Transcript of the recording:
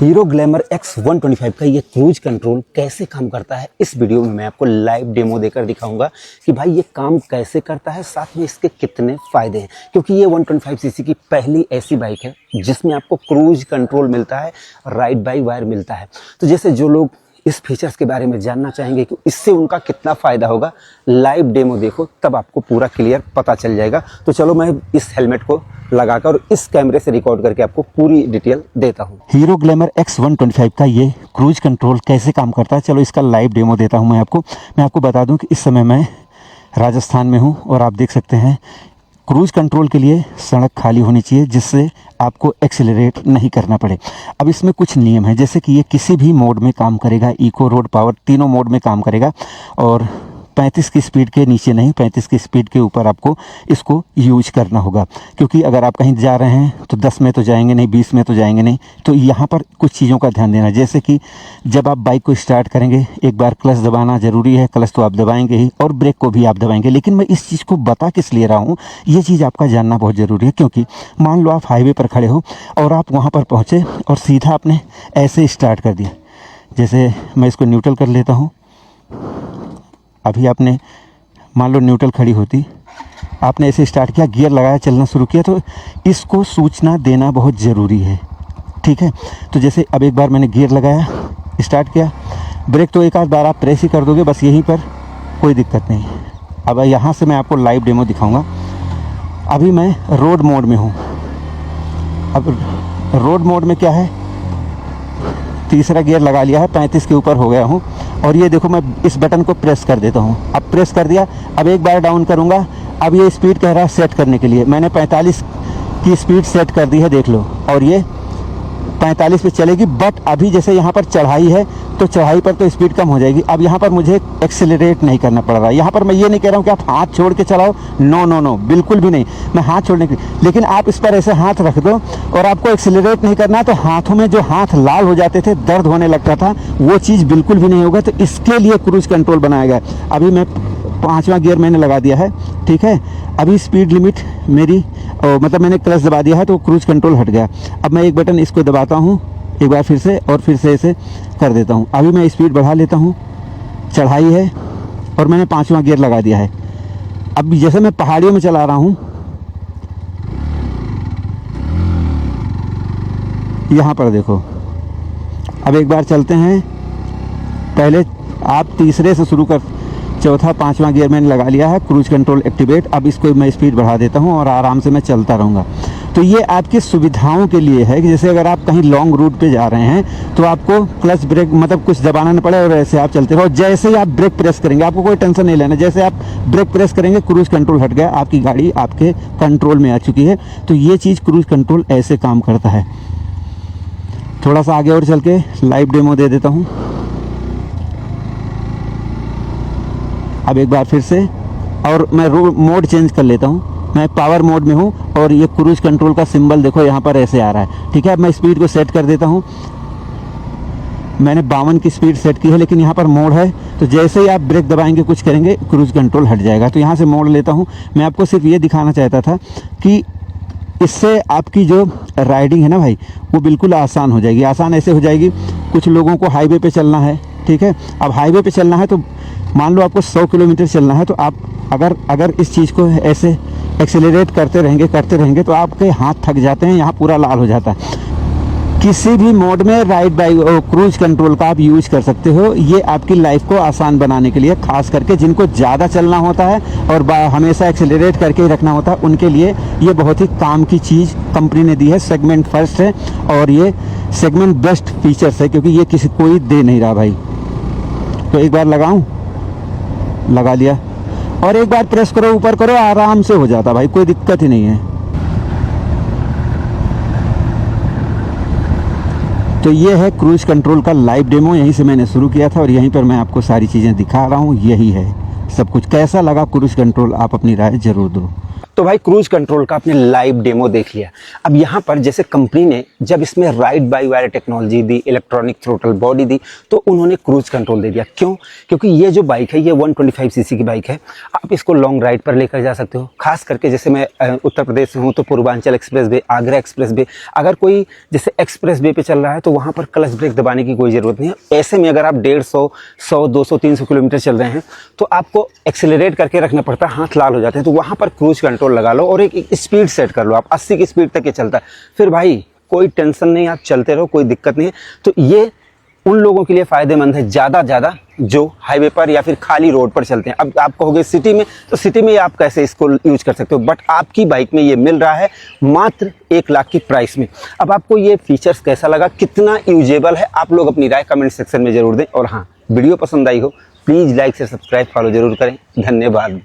Hero glamour X125 का ये cruise control कैसे काम करता है, इस वीडियो में मैं आपको लाइव डेमो देकर दिखाऊंगा कि भाई ये काम कैसे करता है, साथ में इसके कितने फ़ायदे हैं। क्योंकि ये 125 सीसी की पहली ऐसी बाइक है जिसमें आपको क्रूज कंट्रोल मिलता है, राइड बाई वायर मिलता है। तो जैसे जो लोग इस फीचर्स के बारे में जानना चाहेंगे कि इससे उनका कितना फ़ायदा होगा, लाइव डेमो देखो तब आपको पूरा क्लियर पता चल जाएगा। तो चलो मैं इस हेलमेट को लगाकर और इस कैमरे से रिकॉर्ड करके आपको पूरी डिटेल देता हूँ। हीरो ग्लैमर X125 का ये क्रूज कंट्रोल कैसे काम करता है, चलो इसका लाइव डेमो देता हूँ मैं आपको बता दूँ कि इस समय मैं राजस्थान में हूँ और आप देख सकते हैं क्रूज कंट्रोल के लिए सड़क खाली होनी चाहिए जिससे आपको एक्सेलरेट नहीं करना पड़े। अब इसमें कुछ नियम है, जैसे कि ये किसी भी मोड में काम करेगा, इको, रोड, पावर, तीनों मोड में काम करेगा और 35 की स्पीड के नीचे नहीं, 35 की स्पीड के ऊपर आपको इसको यूज करना होगा। क्योंकि अगर आप कहीं जा रहे हैं तो 10 में तो जाएंगे नहीं, 20 में तो जाएंगे नहीं। तो यहाँ पर कुछ चीज़ों का ध्यान देना, जैसे कि जब आप बाइक को स्टार्ट करेंगे एक बार क्लच दबाना ज़रूरी है। क्लच तो आप दबाएंगे ही और ब्रेक को भी आप दबाएंगे, लेकिन मैं इस चीज़ को बता किस लिए रहा हूँ, ये चीज़ आपका जानना बहुत ज़रूरी है। क्योंकि मान लो आप हाईवे पर खड़े हो और आप वहाँ पर पहुँचे और सीधा आपने ऐसे स्टार्ट कर दिया। जैसे मैं इसको न्यूट्रल कर लेता हूँ। अभी आपने मान लो न्यूट्रल खड़ी होती, आपने ऐसे स्टार्ट किया, गियर लगाया, चलना शुरू किया, तो इसको सूचना देना बहुत ज़रूरी है। ठीक है, तो जैसे अब एक बार मैंने गियर लगाया, स्टार्ट किया, ब्रेक तो एक आध बार आप प्रेस ही कर दोगे बस, यहीं पर कोई दिक्कत नहीं। अब यहाँ से मैं आपको लाइव डेमो दिखाऊंगा। अभी मैं रोड मोड में हूँ। अब रोड मोड में क्या है, तीसरा गियर लगा लिया है, 35 के ऊपर हो गया हूँ और ये देखो मैं इस बटन को प्रेस कर देता हूँ। अब प्रेस कर दिया, अब एक बार डाउन करूँगा। अब ये स्पीड कह रहा है सेट करने के लिए, मैंने 45 की स्पीड सेट कर दी है, देख लो, और ये 45 पे चलेगी। बट अभी जैसे यहाँ पर चढ़ाई है तो चढ़ाई पर तो स्पीड कम हो जाएगी। अब यहाँ पर मुझे एक्सेलरेट नहीं करना पड़ रहा है। यहाँ पर मैं ये नहीं कह रहा हूँ कि आप हाथ छोड़ के चलाओ, नो नो नो, बिल्कुल भी नहीं, मैं हाथ छोड़ने की, लेकिन आप इस पर ऐसे हाथ रख दो और आपको एक्सेलरेट नहीं करना है तो हाथों में जो हाथ लाल हो जाते थे, दर्द होने लगता था, वो चीज़ बिल्कुल भी नहीं होगा। तो इसके लिए क्रूज कंट्रोल बनाया गया है। अभी मैं 5वां गियर मैंने लगा दिया है, ठीक है। अभी स्पीड लिमिट मेरी मतलब मैंने क्लच दबा दिया है तो क्रूज कंट्रोल हट गया। अब मैं एक बटन इसको दबाता हूँ एक बार फिर से और फिर से ऐसे कर देता हूँ। अभी मैं स्पीड बढ़ा लेता हूँ, चढ़ाई है और मैंने 5वां गियर लगा दिया है। अब जैसे मैं पहाड़ियों में चला रहा हूँ, यहाँ पर देखो, अब एक बार चलते हैं। पहले आप तीसरे से शुरू कर, चौथा 5वां गियर मैंने लगा लिया है, क्रूज कंट्रोल एक्टिवेट। अब इसको मैं स्पीड बढ़ा देता हूँ और आराम से मैं चलता रहूँगा। तो ये आपकी सुविधाओं के लिए है कि जैसे अगर आप कहीं लॉन्ग रूट पे जा रहे हैं तो आपको क्लच ब्रेक मतलब कुछ दबाना न पड़े और ऐसे आप चलते रहो। जैसे ही आप ब्रेक प्रेस करेंगे, आपको कोई टेंशन नहीं लेना, जैसे आप ब्रेक प्रेस करेंगे क्रूज कंट्रोल हट गया, आपकी गाड़ी आपके कंट्रोल में आ चुकी है। तो ये चीज़ क्रूज कंट्रोल ऐसे काम करता है। थोड़ा सा आगे और चल के लाइव डेमो दे देता हूँ। अब एक बार फिर से, और मैं मोड चेंज कर लेता हूँ। मैं पावर मोड में हूँ और ये क्रूज कंट्रोल का सिंबल देखो यहाँ पर ऐसे आ रहा है, ठीक है। अब मैं स्पीड को सेट कर देता हूँ। मैंने 52 की स्पीड सेट की है, लेकिन यहाँ पर मोड है तो जैसे ही आप ब्रेक दबाएंगे, कुछ करेंगे, क्रूज कंट्रोल हट जाएगा। तो यहाँ से मोड लेता हूँ। मैं आपको सिर्फ ये दिखाना चाहता था कि इससे आपकी जो राइडिंग है ना भाई, वो बिल्कुल आसान हो जाएगी। आसान ऐसे हो जाएगी, कुछ लोगों को हाईवे पे चलना है, ठीक है। अब हाईवे पे चलना है तो मान लो आपको 100 किलोमीटर चलना है, तो आप अगर इस चीज़ को ऐसे एक्सेलरेट करते रहेंगे तो आपके हाथ थक जाते हैं, यहाँ पूरा लाल हो जाता है। किसी भी मोड में राइड बाई क्रूज कंट्रोल का आप यूज कर सकते हो। ये आपकी लाइफ को आसान बनाने के लिए, खास करके जिनको ज़्यादा चलना होता है और हमेशा एक्सेलरेट करके ही रखना होता है, उनके लिए ये बहुत ही काम की चीज़ कंपनी ने दी है। सेगमेंट फर्स्ट है और ये सेगमेंट बेस्ट फीचर्स है, क्योंकि ये किसी कोई दे नहीं रहा भाई। तो एक बार लगाऊं, लगा लिया और एक बार प्रेस करो, ऊपर करो, आराम से हो जाता भाई, कोई दिक्कत ही नहीं है। तो ये है क्रूज कंट्रोल का लाइव डेमो, यहीं से मैंने शुरू किया था और यहीं पर मैं आपको सारी चीज़ें दिखा रहा हूँ। यही है सब कुछ। कैसा लगा क्रूज कंट्रोल, आप अपनी राय ज़रूर दो। तो भाई क्रूज कंट्रोल का आपने लाइव डेमो देख लिया। अब यहाँ पर जैसे कंपनी ने जब इसमें राइड बाय वायर टेक्नोलॉजी दी, इलेक्ट्रॉनिक थ्रोटल बॉडी दी, तो उन्होंने क्रूज कंट्रोल दे दिया। क्यों? क्योंकि ये जो बाइक है ये 125 सीसी की बाइक है। आप इसको लॉन्ग राइड पर लेकर जा सकते हो। खास करके जैसे मैं उत्तर प्रदेश से हूँ तो Purvanchal express way, Agra express way, अगर कोई जैसे एक्सप्रेस वे पे चल रहा है तो वहाँ पर क्लच ब्रेक दबाने की कोई ज़रूरत नहीं है। ऐसे में अगर आप 150, 100, 200, 300 किलोमीटर चल रहे हैं तो आपको एक्सेलरेट करके रखना पड़ता है, हाथ लाल हो जाते हैं। तो वहाँ पर क्रूज कंट्रोल लगा लो और एक स्पीड सेट कर लो। आप 80 की स्पीड तक ये चलता है, फिर भाई कोई टेंशन नहीं, आप चलते रहो, कोई दिक्कत नहीं है। तो ये उन लोगों के लिए फ़ायदेमंद है ज़्यादा जो हाईवे पर या फिर खाली रोड पर चलते हैं। अब आप कहोगे सिटी में, तो सिटी में आप कैसे इसको यूज कर सकते हो, बट आपकी बाइक में ये मिल रहा है मात्र 1 लाख की प्राइस में। अब आपको ये फीचर्स कैसा लगा, कितना यूजेबल है, आप लोग अपनी राय कमेंट सेक्शन में ज़रूर दें। और हाँ, वीडियो पसंद आई हो प्लीज़ लाइक से सब्सक्राइब फॉलो जरूर करें। धन्यवाद।